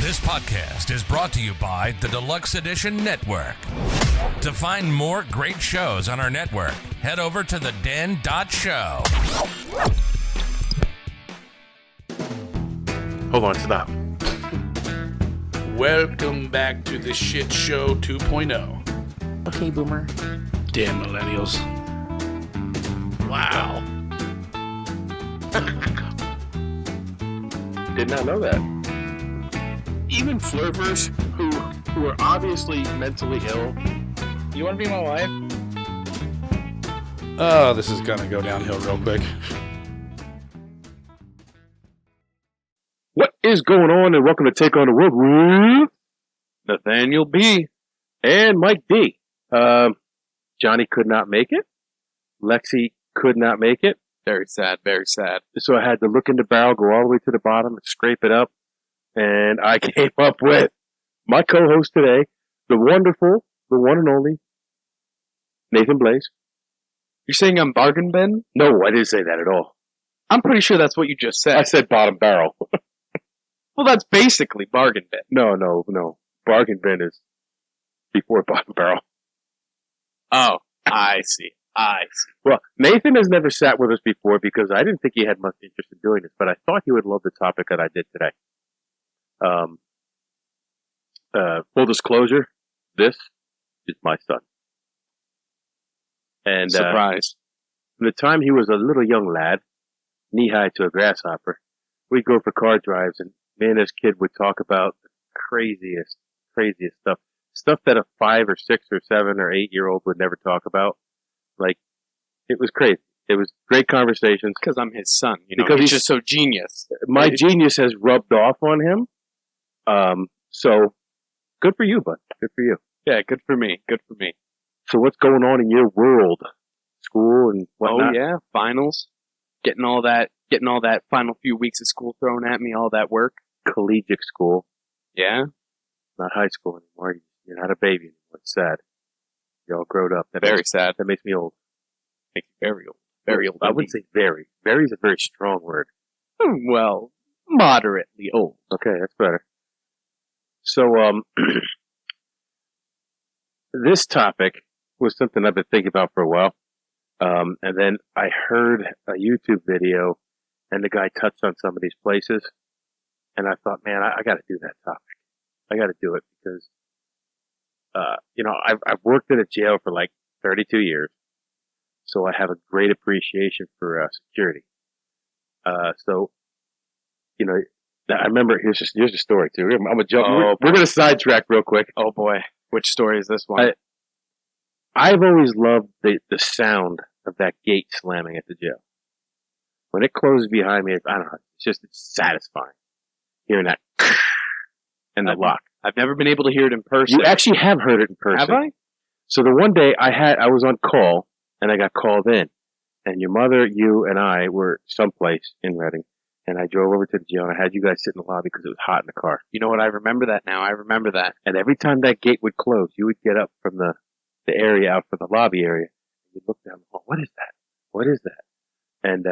This podcast is brought to you by the Deluxe Edition Network. To find more great shows on our network, head over to TheDen.show. Hold on, stop. Welcome back to the Shit Show 2.0. Okay, Boomer. Damn millennials. Wow. Did not know that. Even flirters who are obviously mentally ill. You want to be my wife? Oh, this is gonna go downhill real quick. What is going on, and welcome to Take on the World with Nathaniel B. and Mike D. Johnny could not make it. Lexi could not make it. Very sad, very sad. So I had to look in the barrel, go all the way to the bottom, and scrape it up. And I came up with my co-host today, the wonderful, the one and only, Nathan Blaze. You're saying I'm bargain bin? No, I didn't say that at all. I'm pretty sure that's what you just said. I said bottom barrel. Well, that's basically bargain bin. No. Bargain bin is before bottom barrel. Oh, I see. Well, Nathan has never sat with us before because I didn't think he had much interest in doing this, but I thought he would love the topic that I did today. Full disclosure, this is my son. And surprise. From the time he was a little young lad, knee-high to a grasshopper, we'd go for car drives, and me and this kid would talk about the craziest stuff. Stuff that a 5 or 6 or 7 or 8-year-old would never talk about. Like, it was crazy. It was great conversations. Because I'm his son, you know. Because he's just so genius. My genius has rubbed off on him. So, good for you, bud. Good for you. Yeah, good for me. So what's going on in your world? School and whatnot? Oh, yeah, finals. Getting all that final few weeks of school thrown at me, all that work. Collegiate school. Yeah. Not high school anymore. You're not a baby anymore. It's sad. You're all grown up. Sad. That makes me old. Makes me very old. Very old. I wouldn't say very. Very is a very strong word. Well, moderately old. Okay, that's better. So, this topic was something I've been thinking about for a while. And then I heard a YouTube video and the guy touched on some of these places. And I thought, man, I got to do that topic. I got to do it because, I've worked in a jail for like 32 years. So I have a great appreciation for security. I remember, here's a story too. I'm gonna jump. We're gonna sidetrack real quick. Oh boy. Which story is this one? I've always loved the sound of that gate slamming at the jail. When it closes behind me, I don't know, it's satisfying. Hearing that and the lock. I've never been able to hear it in person. You actually have heard it in person. Have I? So the one day I was on call and I got called in, and your mother, you, and I were someplace in Reading. And I drove over to the jail, and I had you guys sit in the lobby because it was hot in the car. You know what? I remember that now. I remember that. And every time that gate would close, you would get up from the area out from the lobby area. And you'd look down the hall. What is that? What is that? And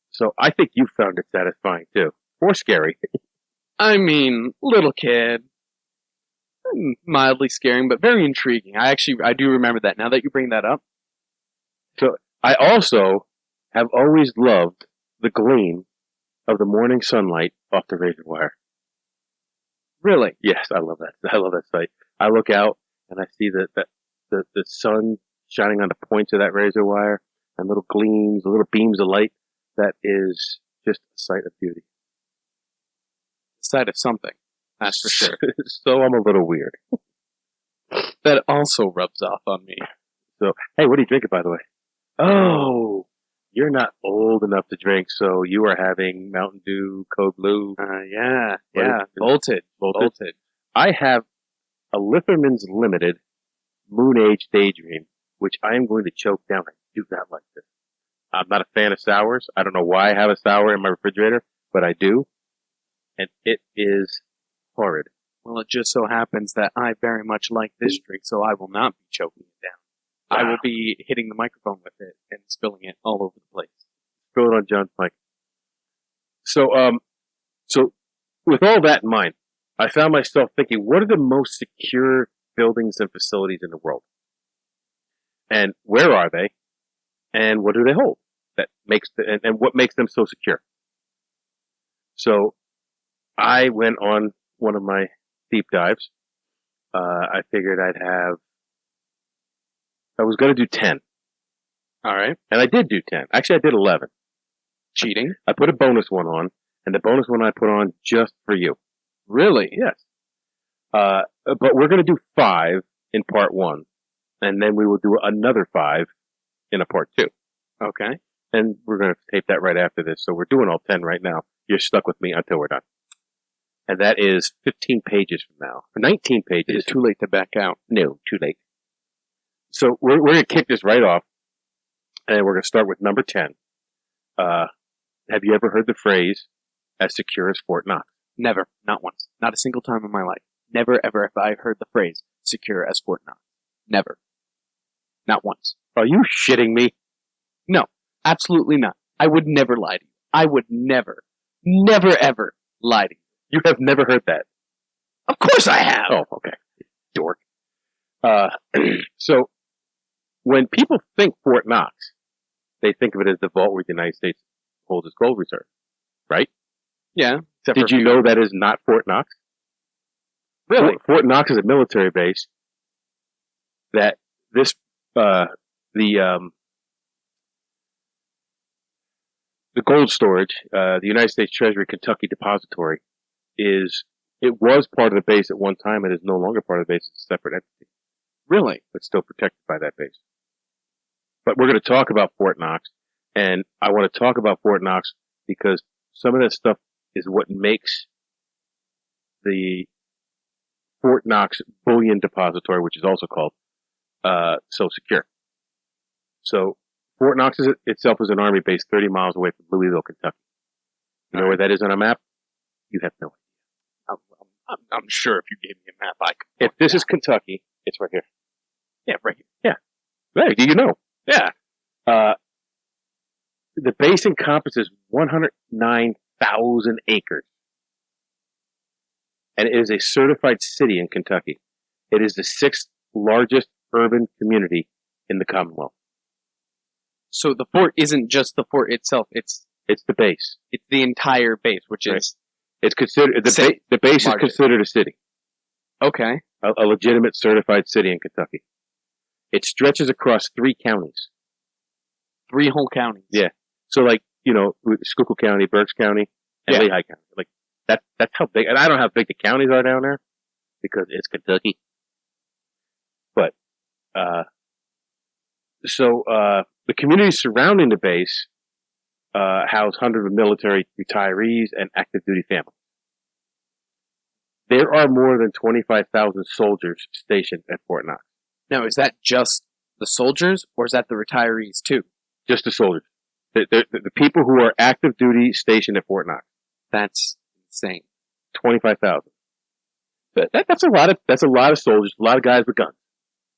so I think you found it satisfying, too. Or scary. I mean, little kid. Mildly scaring, but very intriguing. I do remember that now that you bring that up. So I also have always loved the gleam of the morning sunlight off the razor wire. Really? Yes, I love that. I love that sight. I look out and I see the sun shining on the points of that razor wire and little gleams, little beams of light. That is just a sight of beauty. A sight of something. That's for sure. So I'm a little weird. That also rubs off on me. So, hey, what are you drinking, by the way? Oh, you're not old enough to drink, so you are having Mountain Dew, Code Blue. Yeah. Voltage. I have a Litherman's Limited Moon Age Daydream, which I am going to choke down. I do not like this. I'm not a fan of sours. I don't know why I have a sour in my refrigerator, but I do. And it is horrid. Well, it just so happens that I very much like this drink, so I will not be choking it down. Wow. I will be hitting the microphone with it and spilling it all over the place. Spill it on John's mic. So with all that in mind, I found myself thinking, what are the most secure buildings and facilities in the world? And where are they? And what do they hold? And what makes them so secure? So I went on one of my deep dives. I figured I was going to do 10. All right. And I did do 10. Actually, I did 11. Cheating. I put a bonus one on, and the bonus one I put on just for you. Really? Yes. But we're going to do 5 in part 1, and then we will do another 5 in a part 2. Okay. And we're going to tape that right after this, so we're doing all 10 right now. You're stuck with me until we're done. And that is 15 pages from now. 19 pages. It's too late to back out. No, too late. So we're going to kick this right off, and we're going to start with number 10. Have you ever heard the phrase, as secure as Fort Knox? Never. Not once. Not a single time in my life. Never, ever have I heard the phrase, secure as Fort Knox. Never. Not once. Are you shitting me? No, absolutely not. I would never lie to you. I would never, ever lie to you. You have never heard that? Of course I have. Oh, okay. Dork. So, when people think Fort Knox, they think of it as the vault where the United States holds its gold reserve, right? Yeah. Did you know that is not Fort Knox? Really? Fort Knox is a military base that the gold storage, the United States Treasury Kentucky Depository, it was part of the base at one time. It is no longer part of the base. It's a separate entity. Really? But still protected by that base. But we're going to talk about Fort Knox, and I want to talk about Fort Knox because some of that stuff is what makes the Fort Knox Bullion Depository, which is also called, so secure. So Fort Knox itself is an army base 30 miles away from Louisville, Kentucky. You know where that is on a map? You have no idea. I'm sure if you gave me a map, I could. If this is Kentucky, it's right here. Yeah, right here. Yeah. Right, do you know? Yeah. The base encompasses 109,000 acres. And it is a certified city in Kentucky. It is the 6th largest urban community in the Commonwealth. So the fort isn't just the fort itself, it's the base. It's the entire base, which right. is... It's considered, the base is considered a city. Okay. A legitimate certified city in Kentucky. It stretches across 3 counties. 3 whole counties? Yeah. So like, Schuylkill County, Berks County, and Lehigh County. Like, that's how big, and I don't know how big the counties are down there, because it's Kentucky. But, the communities surrounding the base, house hundreds of military retirees and active duty families. There are more than 25,000 soldiers stationed at Fort Knox. Now, is that just the soldiers, or is that the retirees too? Just the soldiers. The people who are active duty stationed at Fort Knox. That's insane. 25,000. That's a lot of soldiers, a lot of guys with guns.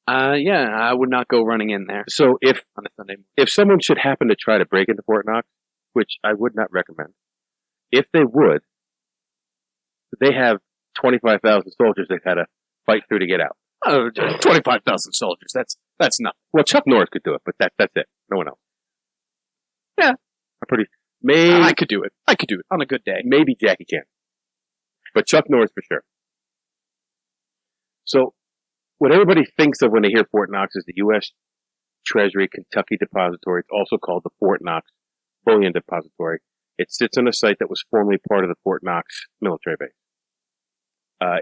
Yeah, I would not go running in there. So on a Sunday morning. If someone should happen to try to break into Fort Knox, which I would not recommend, if they would, they have 25,000 soldiers they've had to fight through to get out. 25,000 soldiers. That's nothing. Well, Chuck Norris could do it, but that's it. No one else. Yeah. I could do it. I could do it on a good day. Maybe Jackie Chan. But Chuck Norris for sure. So, what everybody thinks of when they hear Fort Knox is the U.S. Treasury Kentucky Depository. It's also called the Fort Knox Bullion Depository. It sits on a site that was formerly part of the Fort Knox military base.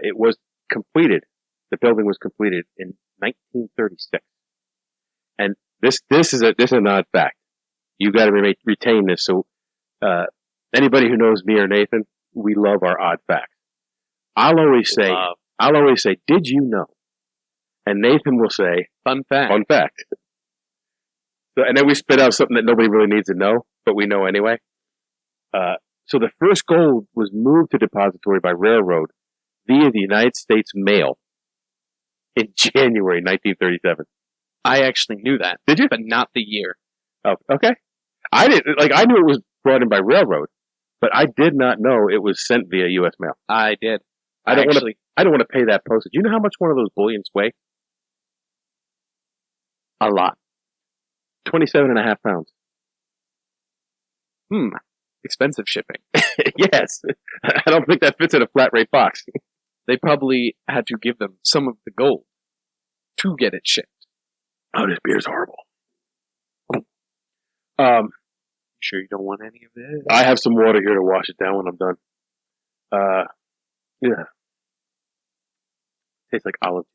It was completed. The building was completed in 1936. And this is an odd fact. You got to retain this. So, anybody who knows me or Nathan, we love our odd facts. I'll always say, did you know? And Nathan will say, fun fact. Fun fact. So, and then we spit out something that nobody really needs to know, but we know anyway. So the first gold was moved to Depository by railroad via the United States Mail in January 1937. I actually knew that. Did you? But not the year. Oh, okay. I knew it was brought in by railroad, But I did not know it was sent via U.S. mail. I did. I don't want to pay that postage. You know how much one of those bullions weigh? A lot. 27.5 pounds. Expensive shipping. Yes. I don't think that fits in a flat rate box. They probably had to give them some of the gold to get it shipped. Oh, this beer's horrible. Sure you don't want any of this? I have some water here to wash it down when I'm done. Yeah. Tastes like olive.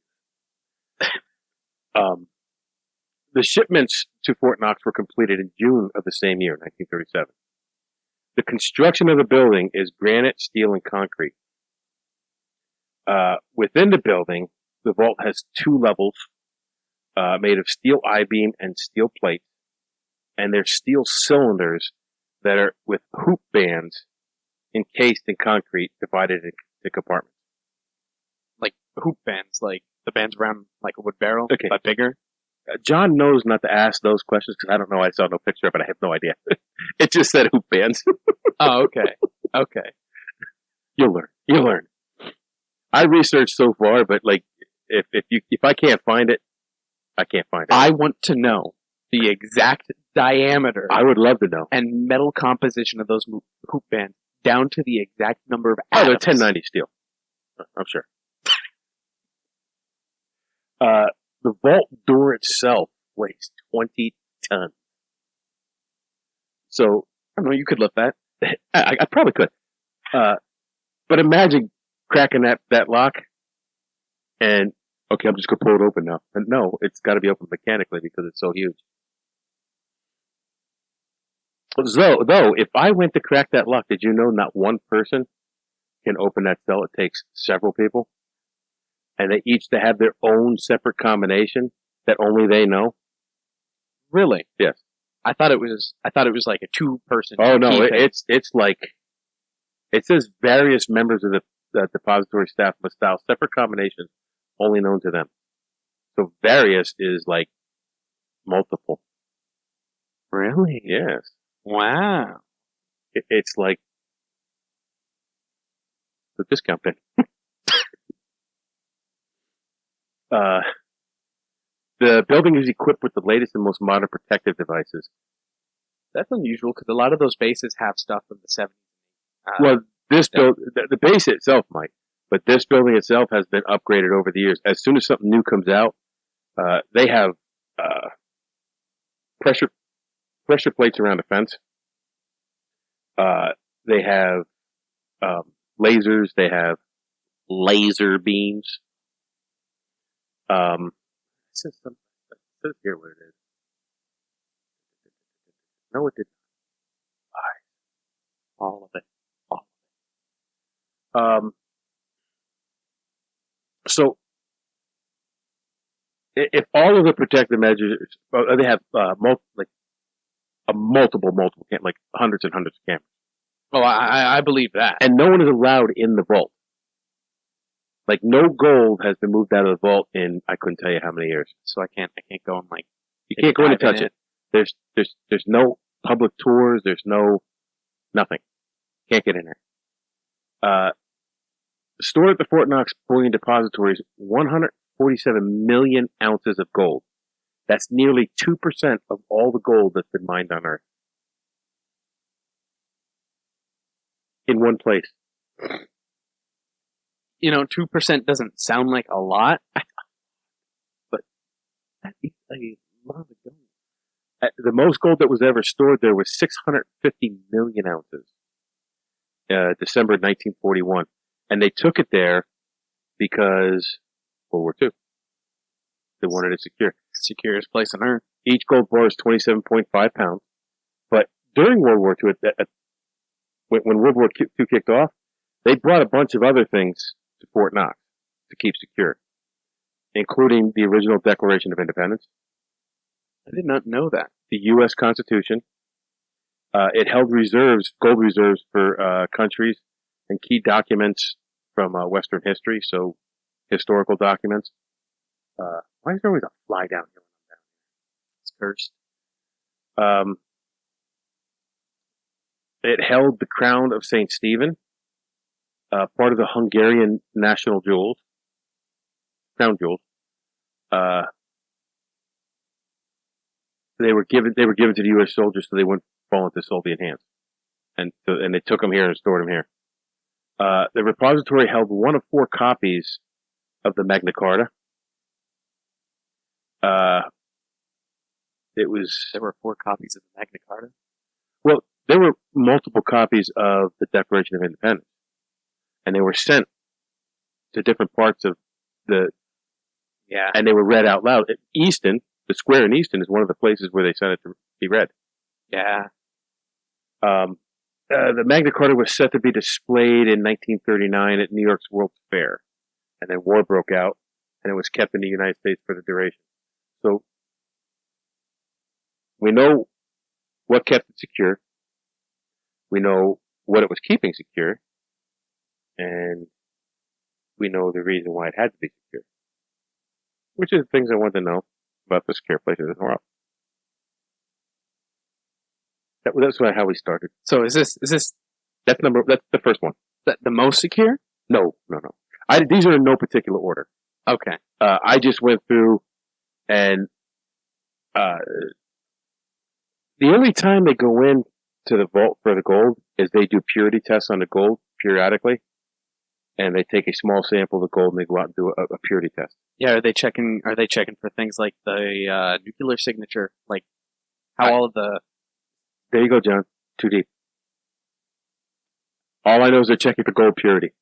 The shipments to Fort Knox were completed in June of the same year, 1937. The construction of the building is granite, steel, and concrete. Within the building, the vault has 2 levels made of steel I-beam and steel plate, and they're steel cylinders that are with hoop bands encased in concrete divided into compartments. Like hoop bands, like the bands around like a wood barrel, Okay. but bigger? John knows not to ask those questions because I don't know. I saw no picture of it. I have no idea. It just said hoop bands. Oh, okay. Okay. You'll learn. I researched so far, but like, if I can't find it, I can't find it. I want to know the exact diameter I would love to know. and metal composition of those hoop bands down to the exact number of Oh, atoms. they're 1090 steel. I'm sure. The vault door itself weighs 20 tons. So, I don't know, you could lift that. I probably could. But imagine cracking that lock and, okay, I'm just going to pull it open now. And no, it's got to be opened mechanically because it's so huge. So, though, if I went to crack that lock, did you know not one person can open that cell? It takes several people. And they each to have their own separate combination that only they know. Really? Yes. I thought it was like a 2-person. Oh no, key thing. it's like, it says various members of the depository staff must dial separate combinations only known to them. So various is like multiple. Really? Yes. Wow. It's like the discount thing. The building is equipped with the latest and most modern protective devices. That's unusual because a lot of those bases have stuff from the 70s. Well, the base itself might, but this building itself has been upgraded over the years. As soon as something new comes out, they have pressure plates around the fence. They have lasers. They have laser beams. It says here what it is. No, it didn't. All of it. So, if all of the protective measures, they have multiple like hundreds and hundreds of cameras. Oh, I believe that. And no one is allowed in the vault. Like no gold has been moved out of the vault in I couldn't tell you how many years. So I can't go and like. You can't go in and touch it. There's no public tours. There's no nothing. Can't get in there. Stored at the Fort Knox Bullion Depository is 147 million ounces of gold. That's nearly 2% of all the gold that's been mined on Earth. In one place. 2% doesn't sound like a lot, but that is a lot of gold. The most gold that was ever stored there was 650 million ounces. December 1941. And they took it there because World War II. They wanted it secure. Securest place on Earth. Each gold bar is 27.5 pounds. But during World War II, when World War II kicked off, they brought a bunch of other things to Fort Knox to keep secure, including the original Declaration of Independence. I did not know that. The U.S. Constitution. It held gold reserves for countries and key documents from Western history, so historical documents. Why is there always a fly down here? It's cursed. It held the crown of St. Stephen, part of the Hungarian national jewels, crown jewels. They were given to the U.S. soldiers so they wouldn't fall into Soviet hands, and they took them here and stored them here. The repository held one of 4 copies of the Magna Carta. There were 4 copies of the Magna Carta. Well, there were multiple copies of the Declaration of Independence, and they were sent to different parts of and they were read out loud. Easton, the square in Easton, is one of the places where they sent it to be read. Yeah. The Magna Carta was set to be displayed in 1939 at New York's World's Fair, and then war broke out, and it was kept in the United States for the duration. So we know what kept it secure. We know what it was keeping secure, and we know the reason why it had to be secure, which is the things I wanted to know about the secure places in the world. That's how we started. So is this that's the first one. The most secure? No. These are in no particular order. Okay. I just went through, and the only time they go in to the vault for the gold is they do purity tests on the gold periodically, and they take a small sample of the gold and they go out and do a purity test. Yeah, are they checking for things like the nuclear signature, like how all of the? There you go, John. Too deep. All I know is they're checking for gold purity.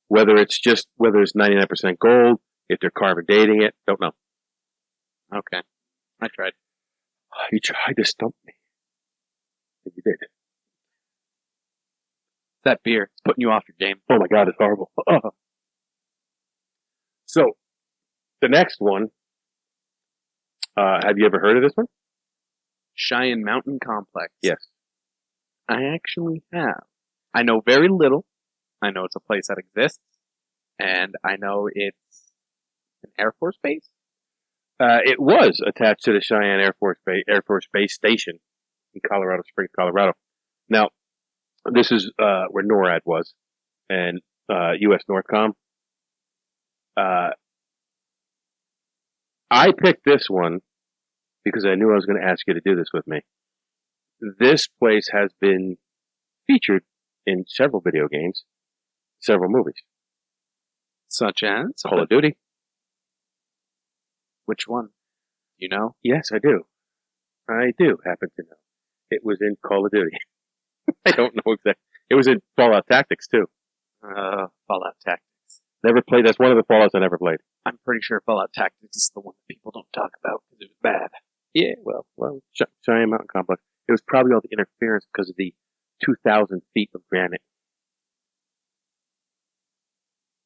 Whether it's 99% gold, if they're carbon dating it, don't know. Okay. I tried. You tried to stump me. You did. That beer. It's putting you off your game. Oh my God, it's horrible. So, the next one, have you ever heard of this one? Cheyenne Mountain Complex. Yes. I actually have. I know very little. I know it's a place that exists, and I know it's an Air Force base. It was attached to the Cheyenne Air Force Base Station in Colorado Springs, Colorado. Now, this is where Norad was, and U.S. Northcom. I picked this one because I knew I was going to ask you to do this with me. This place has been featured in several video games, several movies. Such as? Call of Duty. Which one? You know? Yes, I do. I do happen to know. It was in Call of Duty. I don't know exactly. It was in Fallout Tactics, too. Fallout Tactics. Never played. That's one of the Fallouts I never played. I'm pretty sure Fallout Tactics is the one that people don't talk about because it was bad. Yeah, well, Cheyenne Mountain Complex. It was probably all the interference because of the 2,000 feet of granite.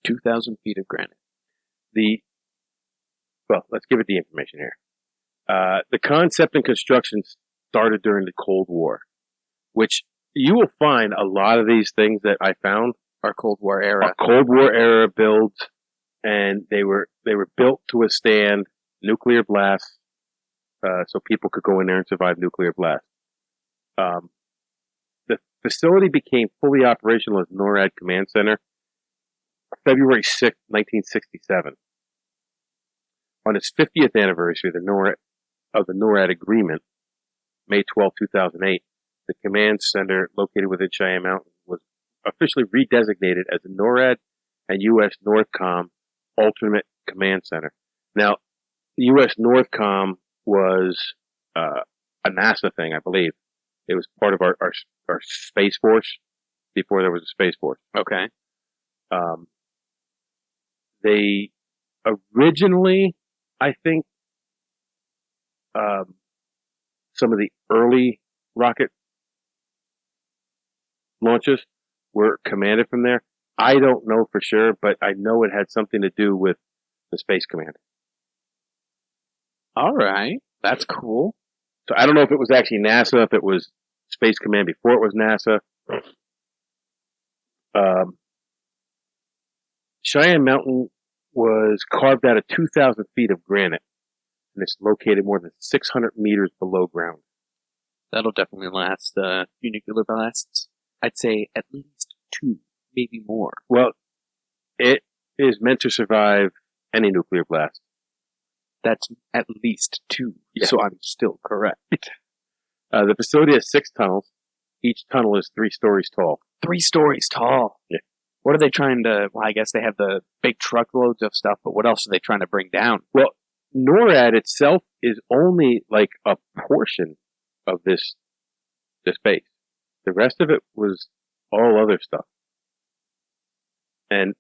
2,000 feet of granite. Let's give it the information here. The concept and construction started during the Cold War, which you will find a lot of these things that I found are Cold War era. Cold War era builds, and they were built to withstand nuclear blasts, so people could go in there and survive nuclear blasts. The facility became fully operational as NORAD Command Center February 6, 1967. On its 50th anniversary of the NORAD agreement, May 12, 2008, the command center located within Cheyenne Mountain was officially redesignated as the NORAD and U.S. Northcom Alternate Command Center. Now, the U.S. Northcom was a NASA thing, I believe. It was part of our Space Force before there was a Space Force. Okay. They originally, I think, some of the early rocket launches were commanded from there. I don't know for sure, but I know it had something to do with the Space Command. All right. That's cool. So I don't know if it was actually NASA, if it was Space Command before it was NASA. Cheyenne Mountain was carved out of 2,000 feet of granite, and it's located more than 600 meters below ground. That'll definitely last a few nuclear blasts. I'd say at least 2, maybe more. Well, it is meant to survive any nuclear blast. That's at least 2, Yeah. so I'm still correct. The facility has 6 tunnels. Each tunnel is 3 stories tall. 3 stories tall. Yeah. What are they trying to... Well, I guess they have the big truckloads of stuff, but what else are they trying to bring down? Well, Norad itself is only like a portion of this base. The rest of it was all other stuff. And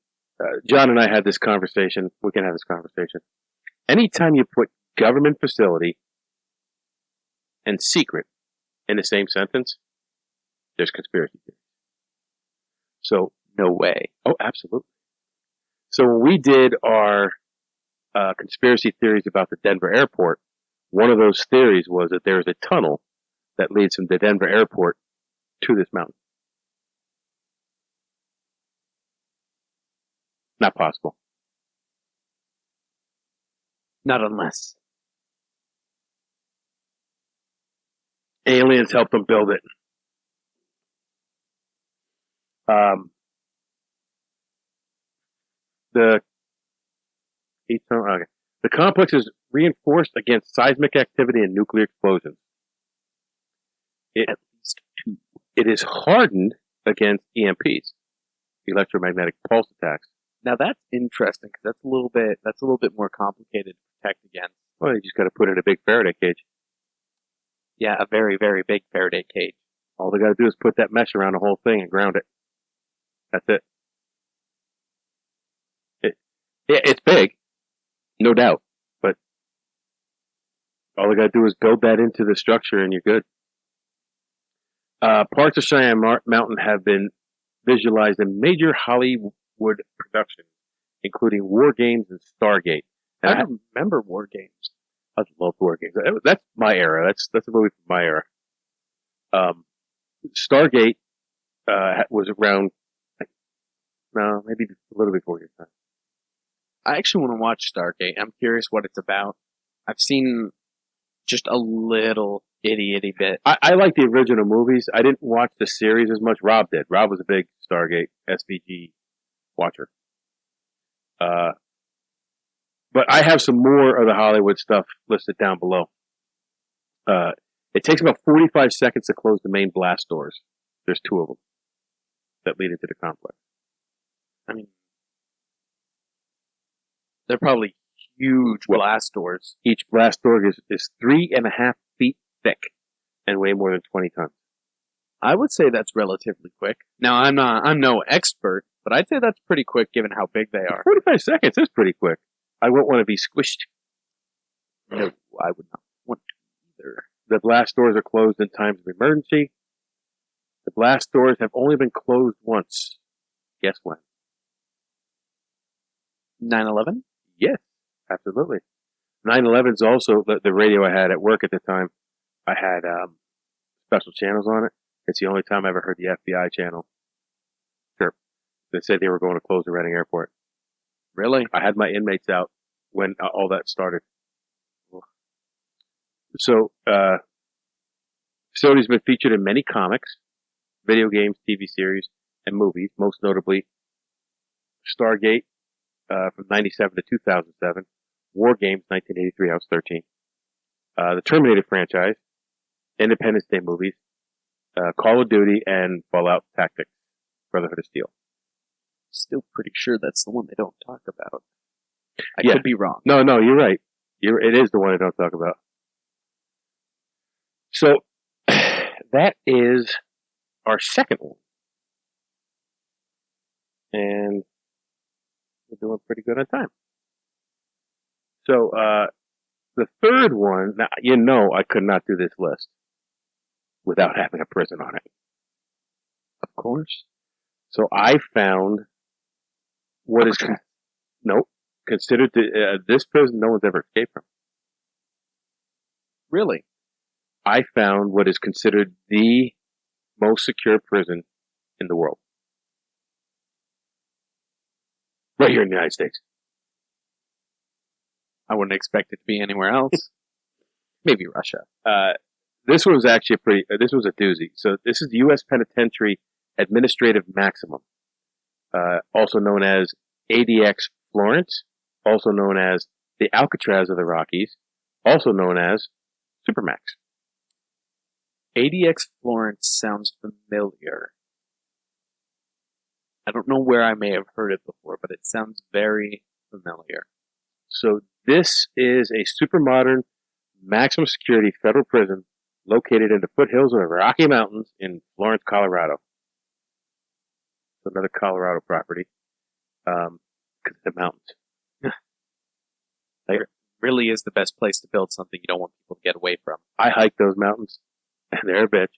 John and I had this conversation. We can have this conversation. Anytime you put government facility and secret in the same sentence, there's conspiracy theories. So, No way. oh, absolutely. So when we did our conspiracy theories about the Denver airport, one of those theories was that there is a tunnel that leads from the Denver airport to this mountain. Not possible. Not unless. Aliens helped them build it. The complex is reinforced against seismic activity and nuclear explosions. At least 2. It is hardened against EMPs, electromagnetic pulse attacks. Now that's interesting because that's a little bit more complicated to protect against. Well, you just got to put it in a big Faraday cage. Yeah, a very, very big Faraday cage. All they got to do is put that mesh around the whole thing and ground it. That's it. It's big, no doubt, but all they got to do is build that into the structure and you're good. Parts of Cheyenne Mountain have been visualized in major Hollywood productions, including War Games and Stargate. And I remember War Games. I love War Games. That's my era. That's a movie from my era. Stargate was around, no, maybe a little before your time. I actually want to watch Stargate. I'm curious what it's about. I've seen just a little itty bit. I like the original movies. I didn't watch the series as much. Rob did. Rob was a big Stargate SVG watcher. But I have some more of the Hollywood stuff listed down below. It takes about 45 seconds to close the main blast doors. There's 2 of them that lead into the complex. I mean, they're probably huge blast doors. Each blast door is 3.5 feet thick and weigh more than 20 tons. I would say that's relatively quick. Now, I'm no expert, but I'd say that's pretty quick given how big they are. 45 seconds is pretty quick. I wouldn't want to be squished. No, I would not want to either. The blast doors are closed in times of emergency. The blast doors have only been closed once. Guess when? 9/11? Yes, absolutely. 9/11 is also the radio I had at work at the time. I had special channels on it. It's the only time I ever heard the FBI channel. Sure. They said they were going to close the Reading Airport. Really? I had my inmates out when all that started. So, facility's been featured in many comics, video games, TV series, and movies, most notably Stargate from 97 to 2007, War Games 1983, I was 13, the Terminator franchise, Independence Day movies, Call of Duty, and Fallout Tactics, Brotherhood of Steel. Still pretty sure that's the one they don't talk about. I Yeah. could be wrong. No, you're right. It is the one I don't talk about. So, that is our second one. And we're doing pretty good on time. So, the third one, now, I could not do this list without having a prison on it. Of course. So I found what is considered this prison no one's ever escaped from. Really? I found what is considered the most secure prison in the world. Right here in the United States. I wouldn't expect it to be anywhere else. Maybe Russia. This was actually this was a doozy. So this is the U.S. Penitentiary Administrative Maximum, also known as ADX Florence, also known as the Alcatraz of the Rockies, also known as Supermax. ADX Florence sounds familiar. I don't know where I may have heard it before, but it sounds very familiar. So this is a super modern, maximum security federal prison located in the foothills of the Rocky Mountains in Florence, Colorado. So another Colorado property, because of the mountains. It really is the best place to build something you don't want people to get away from. I hike those mountains, and they're a bitch.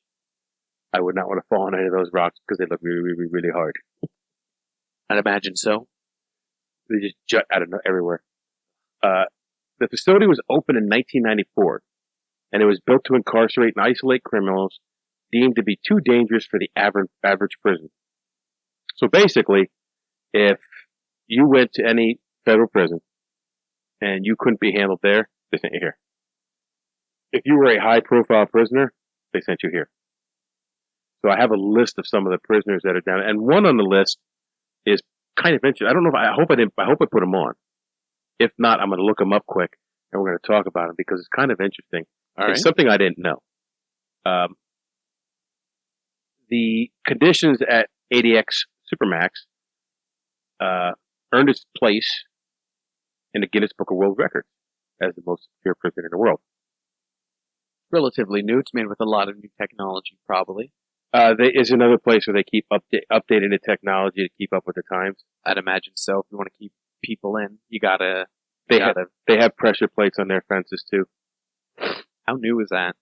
I would not want to fall on any of those rocks because they look really, really, really hard. I'd imagine so. They just jut out of everywhere. The facility was opened in 1994, and it was built to incarcerate and isolate criminals deemed to be too dangerous for the average prison. So basically, if you went to any federal prison and you couldn't be handled there, they sent you here. If you were a high-profile prisoner, they sent you here. So I have a list of some of the prisoners that are down, and one on the list is kind of interesting. I don't know if I hope I put them on. If not, I'm going to look them up quick, and we're going to talk about them because it's kind of interesting. It's something I didn't know. The conditions at ADX Supermax earned its place in the Guinness Book of World Records as the most secure prison in the world. Relatively new. It's made with a lot of new technology, probably. There is another place where they keep updating the technology to keep up with the times. I'd imagine so. If you want to keep people in, you gotta. They have pressure plates on their fences too. How new is that?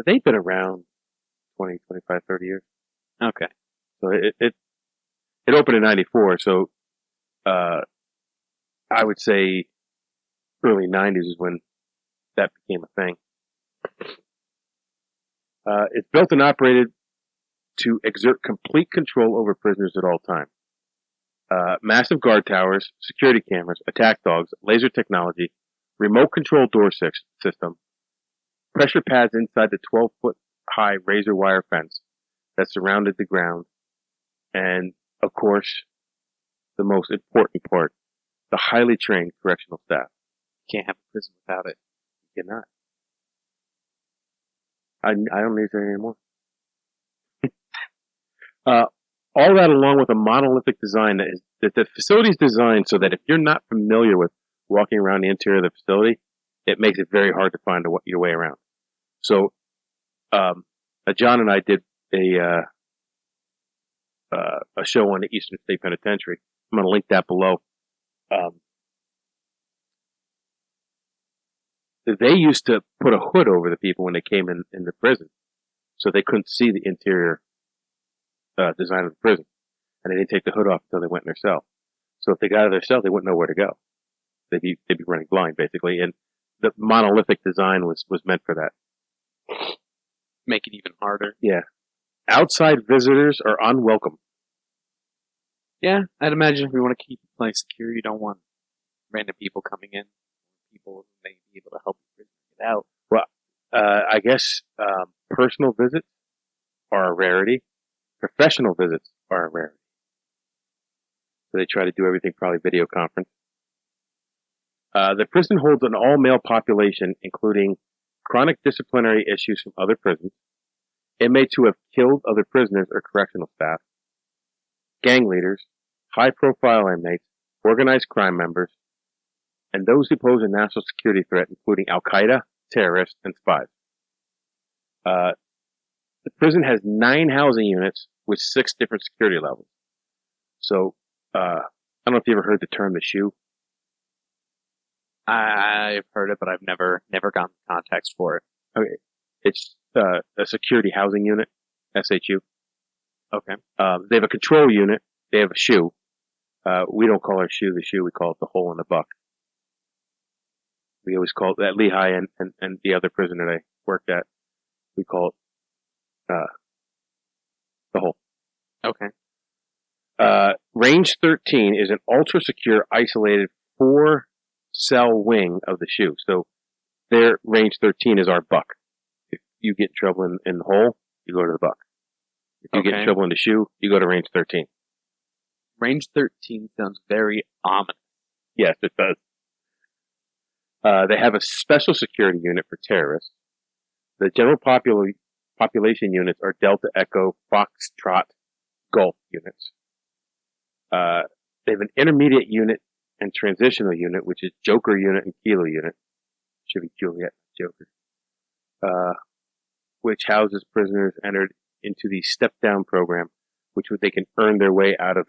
They've been around 20, 25, 30 years. Okay. So it opened in 94. So, I would say early 90s is when that became a thing. It's built and operated to exert complete control over prisoners at all times. Massive guard towers, security cameras, attack dogs, laser technology, remote control door system, pressure pads inside the 12-foot high razor wire fence that surrounded the ground, and, of course, the most important part, the highly trained correctional staff. Can't have a prison without it. You cannot. I don't need that anymore. All that along with a monolithic design that the facility is designed so that if you're not familiar with walking around the interior of the facility, it makes it very hard to find your way around. So, John and I did a show on the Eastern State Penitentiary. I'm going to link that below. They used to put a hood over the people when they came in the prison, so they couldn't see the interior design of the prison, and they didn't take the hood off until they went in their cell. So if they got out of their cell, they wouldn't know where to go. They'd be running blind basically, and the monolithic design was meant for that. Make it even harder. Yeah, outside visitors are unwelcome. Yeah, I'd imagine if we want to keep the place secure, you don't want random people coming in, people who may be able to help you get out. Well, I guess personal visits are a rarity. Professional visits are a rarity. So they try to do everything probably video conference. The prison holds an all-male population, including chronic disciplinary issues from other prisons, inmates who have killed other prisoners or correctional staff, gang leaders, high-profile inmates, organized crime members, and those who pose a national security threat, including Al-Qaeda, terrorists, and spies. The prison has 9 housing units with 6 different security levels. So, I don't know if you ever heard the term the shoe. I've heard it, but I've never gotten the context for it. Okay. It's a security housing unit, SHU. Okay. They have a control unit. They have a shoe. We don't call our shoe the shoe. We call it the hole in the buck. We always call it that. Lehigh and the other prison that I worked at, we call it the hole. Okay. Range 13 is an ultra-secure, isolated 4-cell wing of the shoe. So their range 13 is our buck. If you get in trouble in the hole, you go to the buck. If you get in trouble in the shoe, you go to range 13. Range 13 sounds very ominous. Yes, it does. They have a special security unit for terrorists. The general population units are Delta Echo, Foxtrot, Gulf units. They have an intermediate unit and transitional unit, which is Joker unit and Kilo unit. Should be Juliet, Joker. Which houses prisoners entered into the step-down program, which they can earn their way out of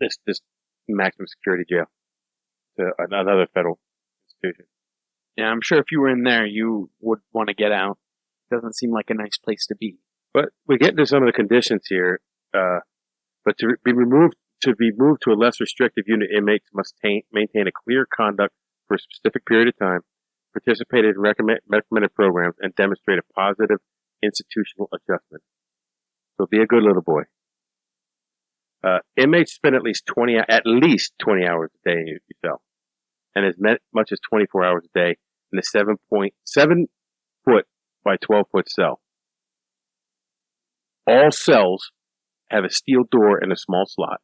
this maximum security jail to another federal institution. Yeah, I'm sure if you were in there, you would want to get out. Doesn't seem like a nice place to be. But we get into some of the conditions here. But to be moved to a less restrictive unit, inmates must maintain a clear conduct for a specific period of time, participate in recommended programs, and demonstrate a positive institutional adjustment. So be a good little boy. Inmates spend at least 20 hours a day in your cell, and as much as 24 hours a day in a 7.7 foot by 12 foot cell. All cells have a steel door and a small slot,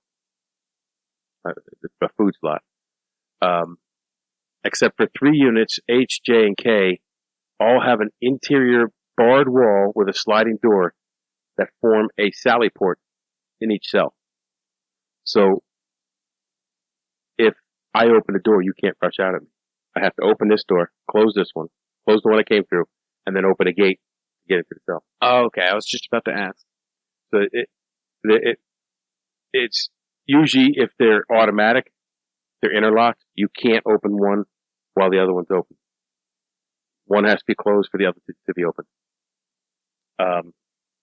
a food slot. Except for 3 units, H, J, and K, all have an interior barred wall with a sliding door that form a sally port in each cell. So, if I open the door, you can't rush out of me. I have to open this door, close this one, close the one I came through, and then open a gate to get into the cell. Oh, okay. I was just about to ask. So it's usually, if they're automatic, they're interlocked, you can't open one while the other one's open. One has to be closed for the other to be open.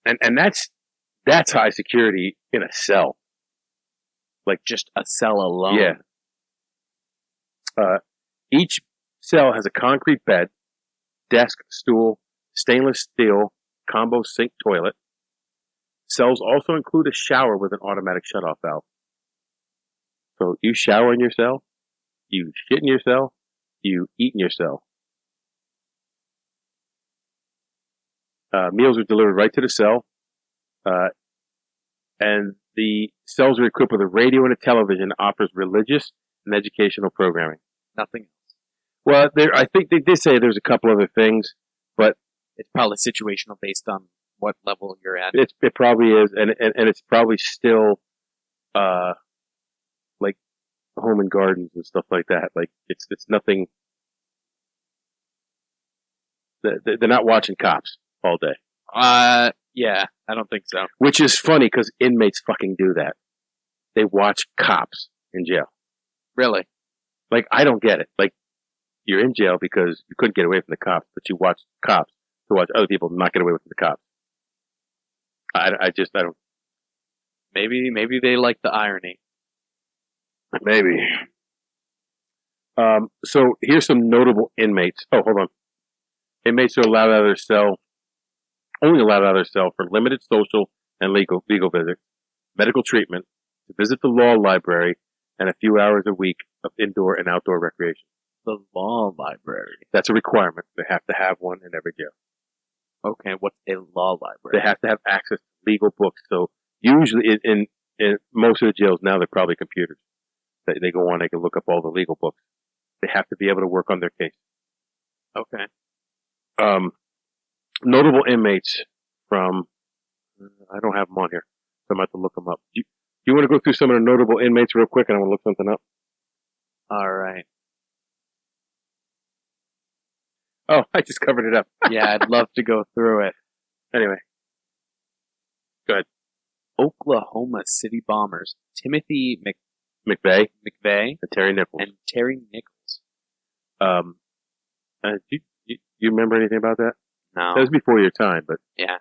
And that's high security in a cell. Like just a cell alone. Yeah. Each cell has a concrete bed, desk, stool, stainless steel, combo sink toilet. Cells also include a shower with an automatic shutoff valve. So you shower in your cell, you shit in your cell, you eat in your cell. Meals are delivered right to the cell. And the cells are equipped with a radio and a television that offers religious and educational programming. Nothing else. Well, I think they did say there's a couple other things, but it's probably situational based on what level you're at. It probably is, and it's probably still, like home and gardens and stuff like that. Like it's nothing. They're not watching cops all day. Yeah, I don't think so. Which is funny because inmates fucking do that. They watch cops in jail. Really? Like, I don't get it. Like, you're in jail because you couldn't get away from the cops, but you watch cops to watch other people not get away from the cops. I don't. Maybe they like the irony. Maybe. So here's some notable inmates. Oh, hold on. Inmates are allowed out of their cell. Only allowed out of their cell for limited social and legal visits, medical treatment, to visit the law library, and a few hours a week of indoor and outdoor recreation. The law library. That's a requirement. They have to have one in every jail. Okay, what's a law library? They have to have access to legal books. So usually in most of the jails now, they're probably computers. They go on, they can look up all the legal books. They have to be able to work on their case. Okay. Notable inmates from, I don't have them on here, so I'm going to have to look them up. You want to go through some of the notable inmates real quick, and I want to look something up? All right. Oh, I just covered it up. Yeah, I'd love to go through it. Anyway. Go ahead. Oklahoma City Bombers. Timothy McVeigh. And Terry Nichols. And Terry Nichols. Do you remember anything about that? No. That was before your time, but yeah,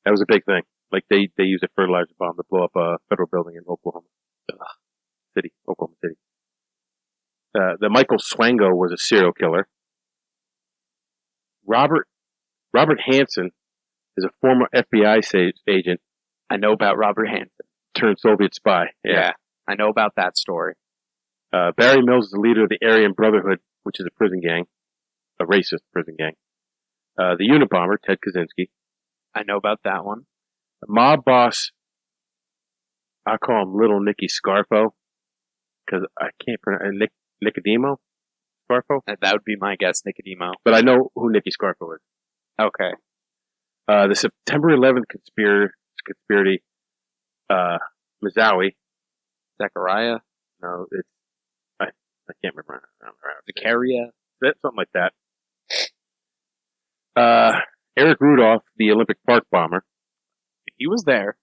that was a big thing. Like they used a fertilizer bomb to blow up a federal building in Oklahoma City. The Michael Swango was a serial killer. Robert Hansen is a former FBI agent. I know about Robert Hansen. Turned Soviet spy. Yeah, I know about that story. Barry Mills is the leader of the Aryan Brotherhood, which is a prison gang, a racist prison gang. The Unabomber, Ted Kaczynski. I know about that one. The mob boss, I call him Little Nicky Scarfo, because I can't pronounce Nicodemo Scarfo, That would be my guess, Nicodemo. but I know who Nicky Scarfo is. Okay. The September 11th conspiracy, Mazawi. Zechariah, No, I can't remember. Zachariah. Something like that. Eric Rudolph, the Olympic Park bomber. He was there.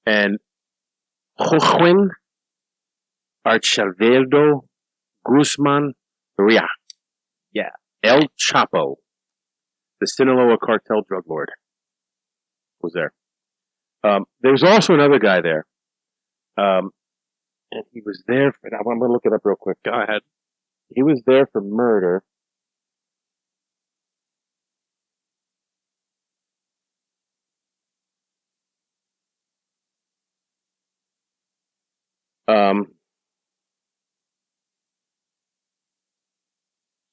And Joaquin Archivaldo Guzman Ria. Yeah. El Chapo, the Sinaloa cartel drug lord, was there. There was also another guy there. And he was there for, I'm going to look it up real quick. Go ahead. He was there for murder.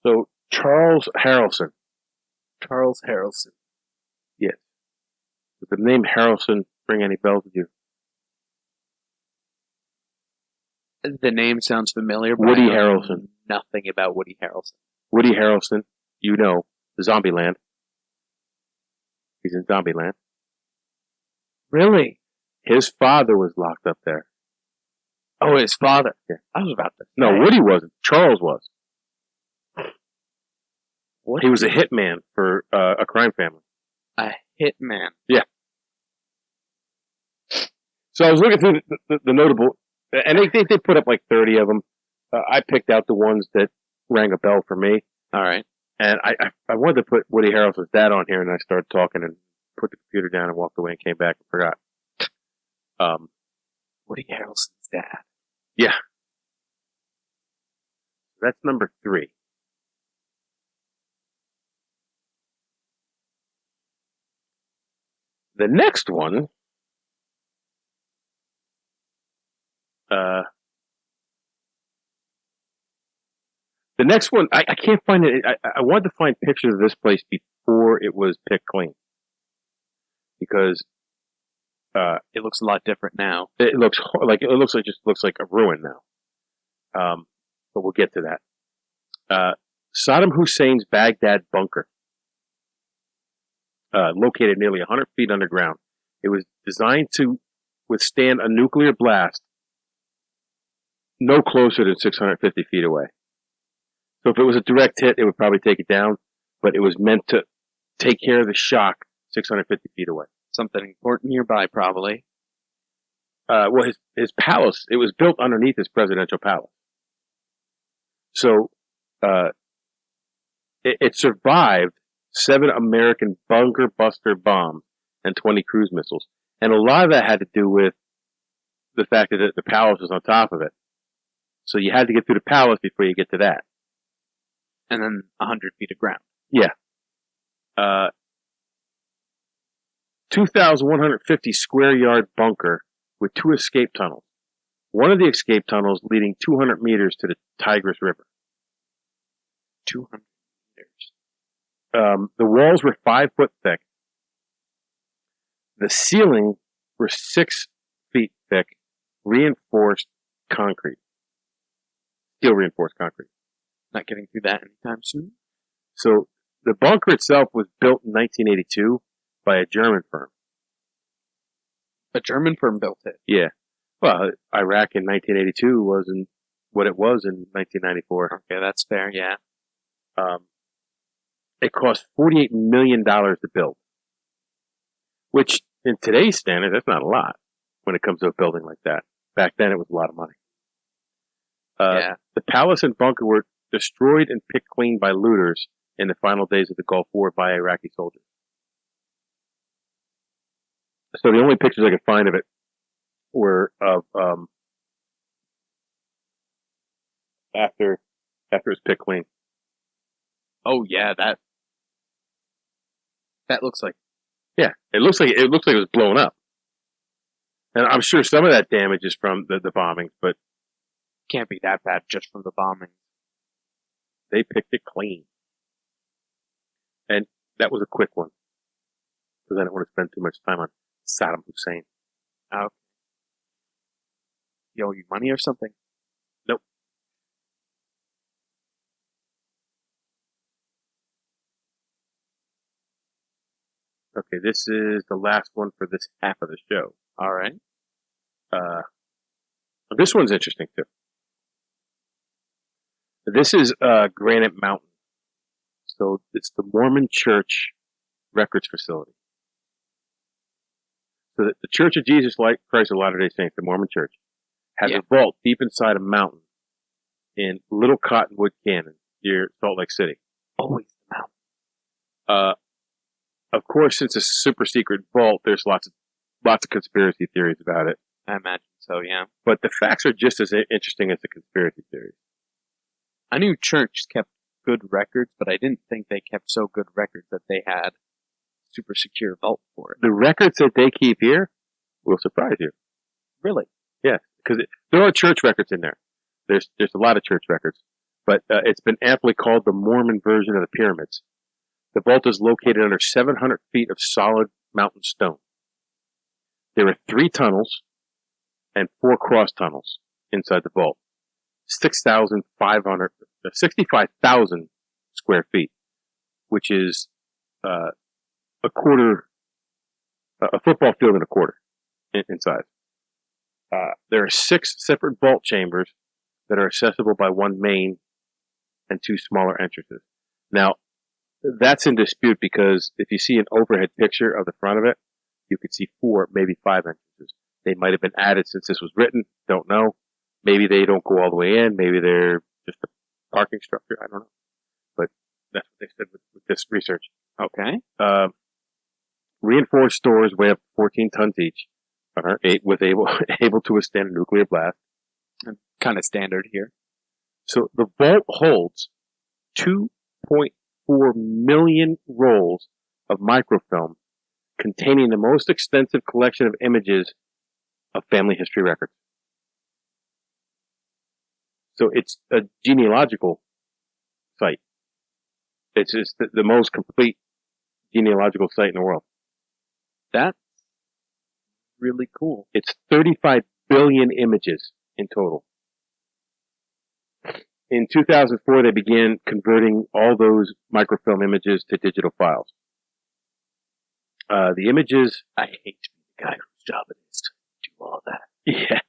So Charles Harrelson. Charles Harrelson. Yes. Does the name Harrelson ring any bells with you? The name sounds familiar, but Woody I know Harrelson. nothing about Woody Harrelson. Woody Harrelson, you know, Zombieland. He's in Zombieland. Really? His father was locked up there. Oh, his father. Yeah. I was about to say. No, Woody wasn't. Charles was. What? He was a hitman for a crime family. A hitman. So I was looking through the notable, and they put up like 30 of them. I picked out the ones that rang a bell for me. All right. And I wanted to put Woody Harrelson's dad on here, and I started talking and put the computer down and walked away and came back and forgot. Woody Harrelson's dad. Yeah. That's number 3. The next one, I can't find it. I wanted to find pictures of this place before it was picked clean. Because, It looks a lot different now. it looks like a ruin now. But we'll get to that. Saddam Hussein's Baghdad bunker, located nearly 100 feet underground. It was designed to withstand a nuclear blast no closer than 650 feet away. So if it was a direct hit, it would probably take it down, but it was meant to take care of the shock 650 feet away. Something important nearby, probably. Well, his palace, it was built underneath his presidential palace. So, it survived 7 American bunker buster bombs and 20 cruise missiles. And a lot of that had to do with the fact that the palace was on top of it. So you had to get through the palace before you get to that. And then 100 feet of ground. 2,150 square yard bunker with 2 escape tunnels. One of the escape tunnels leading 200 meters to the Tigris River. 200 meters. The walls were 5 foot thick. The ceiling were 6 feet thick, reinforced concrete. Steel reinforced concrete. Not getting through that anytime soon. So the bunker itself was built in 1982 by a German firm. A German firm built it. Yeah. Well, Iraq in 1982 wasn't what it was in 1994. Okay, that's fair, yeah. It cost $48 million to build, which in today's standards, that's not a lot when it comes to a building like that. Back then, it was a lot of money. Yeah. The palace and bunker were destroyed and picked clean by looters in the final days of the Gulf War by Iraqi soldiers. So the only pictures I could find of it were of after it was picked clean. Oh, yeah, that looks like... Yeah, it looks like it was blown up, and I'm sure some of that damage is from the bombings, but Can't be that bad just from the bombing. they picked it clean. And that was a quick one. because I don't want to spend too much time on Saddam Hussein. Oh. You owe you money or something? Nope. Okay, this is the last one for this half of the show. All right. This one's interesting too. This is Granite Mountain. So it's the Mormon Church records facility. So the Church of Jesus Christ of Latter-day Saints, the Mormon Church, has a vault deep inside a mountain in Little Cottonwood Canyon near Salt Lake City. Always the mountain. Of course, since it's a super secret vault, there's lots of conspiracy theories about it. I imagine so, yeah. But the facts are just as interesting as the conspiracy theories. I knew church kept good records, but I didn't think they kept so good records that they had super secure vault for it. The records that they keep here will surprise you. Really? Yeah, because there are church records in there. There's a lot of church records, but it's been aptly called the Mormon version of the pyramids. The vault is located under 700 feet of solid mountain stone. There are 3 tunnels and 4 cross tunnels inside the vault. 65,000 square feet, which is a football field and a quarter in size. There are 6 separate vault chambers that are accessible by 1 main and 2 smaller entrances. Now, that's in dispute because if you see an overhead picture of the front of it, you could see 4, maybe 5 entrances. They might have been added since this was written. Don't know. Maybe they don't go all the way in. Maybe they're just a parking structure. I don't know. But that's what they said with this research. Okay. Reinforced doors weigh up 14 tons each. Are able to withstand a nuclear blast. Kind of standard here. So the vault holds 2.4 million rolls of microfilm containing the most extensive collection of images of family history records. So it's a genealogical site. It's just the most complete genealogical site in the world. That's really cool. It's 35 billion images in total. In 2004, they began converting all those microfilm images to digital files. The images... I hate the guy whose job it is to do all that. Yeah.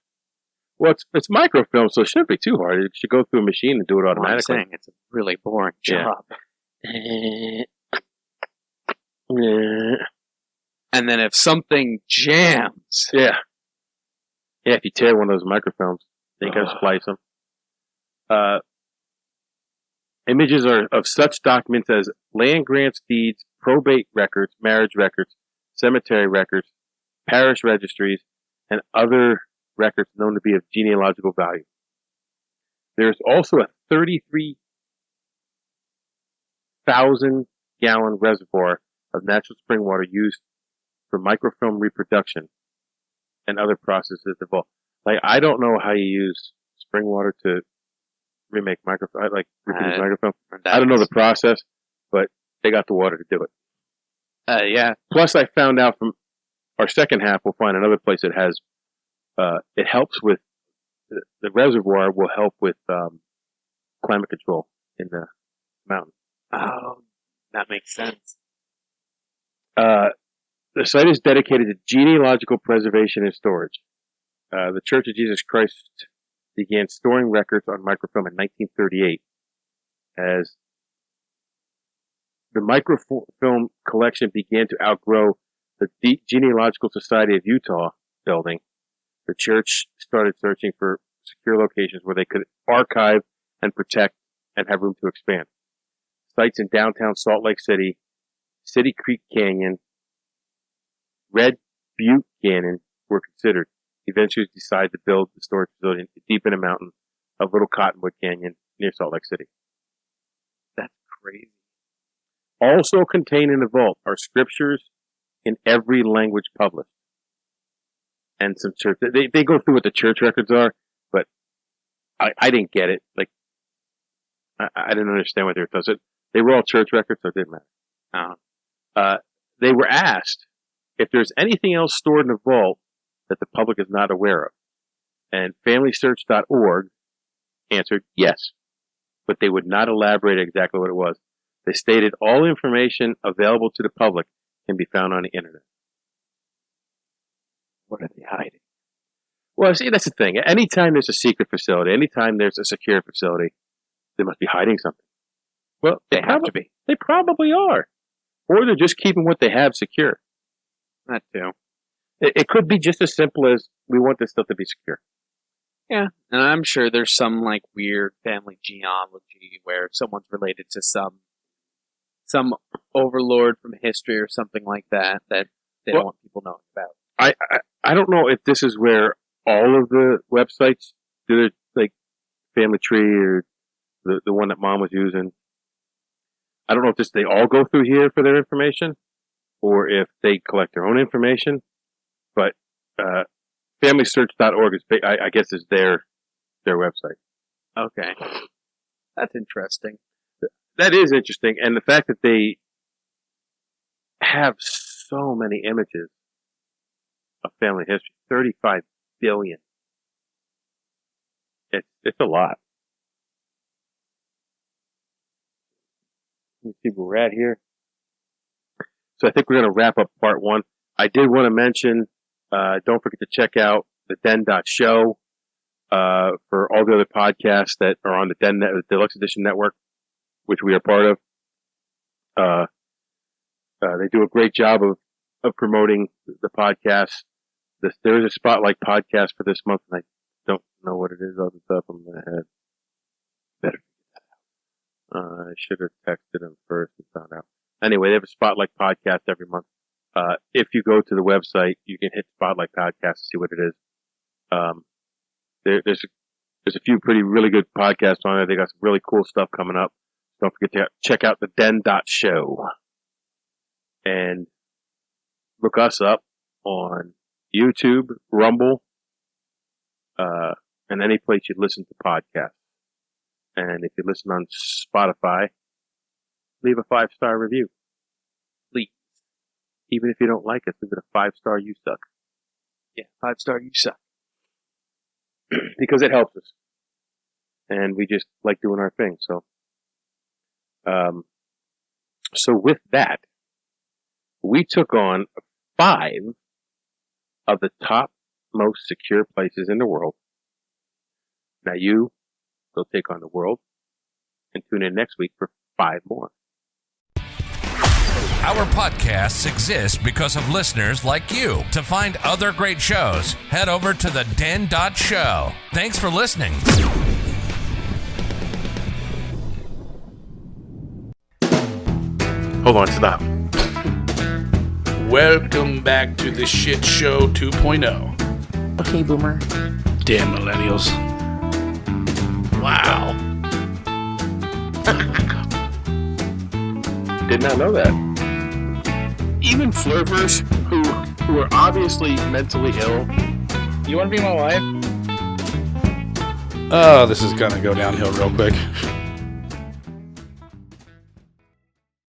Well, it's microfilm, so it shouldn't be too hard. It should go through a machine and do it automatically. I'm saying it's a really boring job. And then if something jams... Yeah, if you tear one of those microfilms, then you can splice them. Images are of such documents as land grants, deeds, probate records, marriage records, cemetery records, parish registries, and other records known to be of genealogical value. There's also a 33,000-gallon reservoir of natural spring water used for microfilm reproduction and other processes involved. Like, I don't know how you use spring water to reproduce microfilm. I don't know the process, but they got the water to do it. Yeah. Plus, I found out from our second half, we'll find another place that has, it helps with, the reservoir will help with climate control in the mountain. Oh, that makes sense. The site is dedicated to genealogical preservation and storage. The Church of Jesus Christ began storing records on microfilm in 1938 as the microfilm collection began to outgrow the Genealogical Society of Utah building. The church started searching for secure locations where they could archive and protect and have room to expand. Sites in downtown Salt Lake City, City Creek Canyon, Red Butte Canyon were considered. Eventually decided to build the storage facility deep in a mountain of Little Cottonwood Canyon near Salt Lake City. That's crazy. Also contained in the vault are scriptures in every language published. And some church, they go through what the church records are, but I didn't get it. Like, I didn't understand what they were doing. They were all church records, so it didn't matter. They were asked if there's anything else stored in the vault that the public is not aware of. And FamilySearch.org answered yes, but they would not elaborate exactly what it was. They stated all information available to the public can be found on the internet. What are they hiding? Well, see, that's the thing. Anytime there's a secret facility, anytime there's a secure facility, they must be hiding something. Well, They have to be. They probably are. Or they're just keeping what they have secure. That too. It could be just as simple as we want this stuff to be secure. Yeah, and I'm sure there's some like weird family genealogy where someone's related to some overlord from history or something like that they don't want people knowing about. I don't know if this is where all of the websites do it, like Family Tree or the one that Mom was using. I don't know if they all go through here for their information, or if they collect their own information. But FamilySearch.org is, I guess, is their website. Okay, that's interesting. That is interesting, and the fact that they have so many images of family history, 35 billion. It's a lot. Let me see where we're at here. So I think we're going to wrap up part one. I did want to mention, don't forget to check out TheDen.show for all the other podcasts that are on the Deluxe Edition Network, which we are part of. They do a great job of promoting the podcast. There is a Spotlight podcast for this month, and I don't know what it is off the top of my head. Better figure that out. I should have texted them first and found out. Anyway, they have a Spotlight podcast every month. If you go to the website, you can hit Spotlight podcast to see what it is. There's a few really good podcasts on there. They got some really cool stuff coming up. Don't forget to check out TheDen.show. And look us up on YouTube, Rumble, and any place you listen to podcasts. And if you listen on Spotify, leave a 5-star review. Please. Even if you don't like us, leave it a 5-star, you suck. Yeah, 5-star, you suck. Because it helps us. And we just like doing our thing, so. So with that, we took on 5 of the top most secure places in the world. Now you go take on the world and tune in next week for 5 more. Our podcasts exist because of listeners like you. To find other great shows, head over to TheDen.show. Thanks for listening. Hold on, stop. Welcome back to the Shit Show 2.0. Okay, Boomer. Damn millennials. Wow. Did not know that. Even flirters who are obviously mentally ill. You want to be my wife? Oh, this is gonna go downhill real quick.